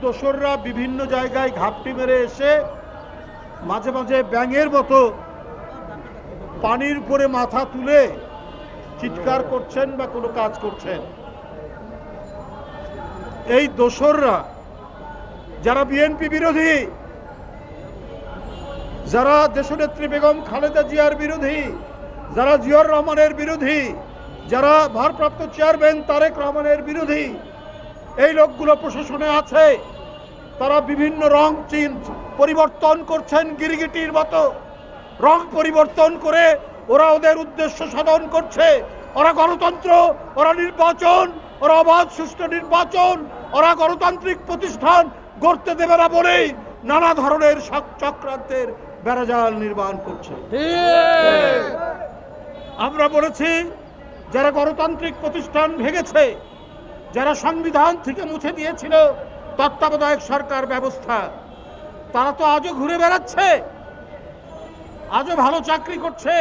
দোসররা বিভিন্ন জায়গায় ঘাপটি মেরে এসে মাঝে মাঝে ব্যাঙের মতো পানির উপরে মাথা তুলে চিৎকার করছেন বা কোনো কাজ করছেন। এই দোসররা যারা বিএনপি বিরোধী, যারা দেশনেত্রী বেগম খালেদা জিয়ার বিরোধী, যারা জিয়াউর রহমানের বিরোধী, যারা ভারপ্রাপ্ত চেয়ারম্যান তারেক রহমানের বিরোধী, এই লোকগুলো প্রশাসনে আছে। তারা বিভিন্ন রং পরিবর্তন করছেন, গিরগিটির মতো রং পরিবর্তন করে ওরা ওদের উদ্দেশ্য সাধন করছে। ওরা গণতন্ত্র, ওরা নির্বাচন, ওরা অবাধ সুষ্ঠু নির্বাচন, ওরা গণতান্ত্রিক প্রতিষ্ঠান গড়তে দেবে না বলেই নানা ধরনের চক্রান্তের বেড়াজাল নির্মাণ করছে। আমরা বলেছি, যারা গণতান্ত্রিক প্রতিষ্ঠান ভেঙেছে, যারা সংবিধান থেকে মুছে দিয়েছিল তত্ত্বাবধায়ক সরকার ব্যবস্থা, তারা তো আজও ঘুরে বেড়াচ্ছে, আজও ভালো চাকরি করছে।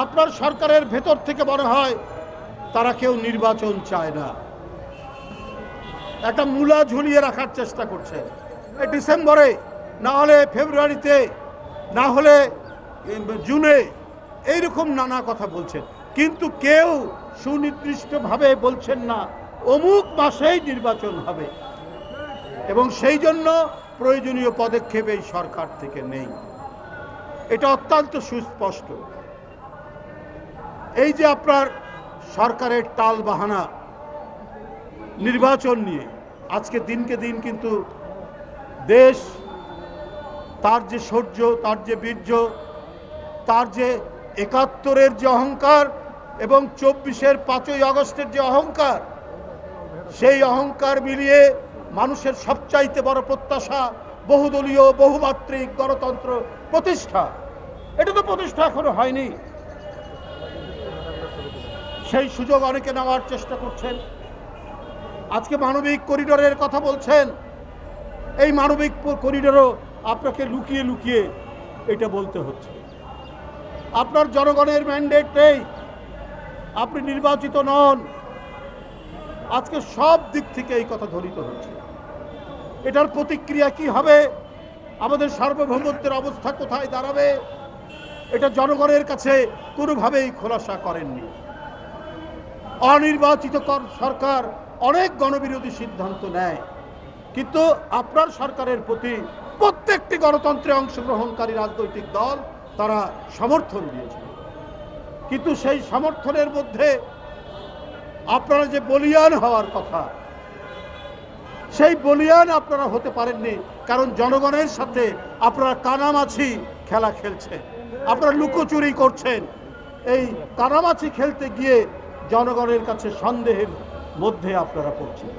আপনার সরকারের ভেতর থেকে মনে হয় তারা কেউ নির্বাচন চায় না, একটা মূলা ঝুলিয়ে রাখার চেষ্টা করছে। ডিসেম্বরে, না হলে ফেব্রুয়ারিতে, না হলে জুনে, এইরকম নানা কথা বলছেন, কিন্তু কেউ সুনির্দিষ্টভাবে বলছেন না অমুক মাসেই নির্বাচন হবে, এবং সেই জন্য প্রয়োজনীয় পদক্ষেপ এই সরকার থেকে নেই। এটা অত্যন্ত সুস্পষ্ট। এই যে আপনার সরকারের টাল বাহানা নির্বাচন নিয়ে, আজকে দিনকে দিন কিন্তু দেশ তার যে শৌর্য, তার যে বীর্য, তার যে ৭১-এর যে অহংকার এবং ২৪-এর ৫ই আগস্টের যে অহংকার, সেই অহংকার মিলিয়ে মানুষের সবচাইতে বড় প্রত্যাশা বহুদলীয় বহুমাত্রিক গণতন্ত্র প্রতিষ্ঠা। এটা তো প্রতিষ্ঠা এখনো হয়নি। সেই সুযোগ অনেকে নেওয়ার চেষ্টা করছেন। আজকে মানবিক করিডোরের কথা বলছেন। এই মানবিক করিডোরও আপনাকে লুকিয়ে লুকিয়ে এটা বলতে হচ্ছে। আপনার জনগণের ম্যান্ডেট নেই, আপনি নির্বাচিত নন। আজকে সব দিক থেকে এই কথা ধ্বনিত হচ্ছে। এটার প্রতিক্রিয়া কি হবে, আমাদের সার্বভৌমত্বের অবস্থা কোথায় দাঁড়াবে, এটা জনগণের কাছে কোনোভাবেই খোলাসা করেননি। অনির্বাচিত সরকার অনেক গণবিরোধী সিদ্ধান্ত নেয়, কিন্তু আপনার সরকারের প্রতি প্রত্যেকটি গণতন্ত্রে অংশগ্রহণকারী রাজনৈতিক দল তারা সমর্থন দিয়েছে। কিন্তু সেই সমর্থনের মধ্যে আপনারা যে বলিয়ান হওয়ার কথা, সেই বলিয়ান আপনারা হতে পারেননি, কারণ জনগণের সাথে আপনারা কানামাছি খেলা খেলছেন, আপনারা লুকোচুরি করছেন। এই কানামাছি খেলতে গিয়ে জনগণের কাছে সন্দেহের মধ্যে আপনারা পড়ছেন।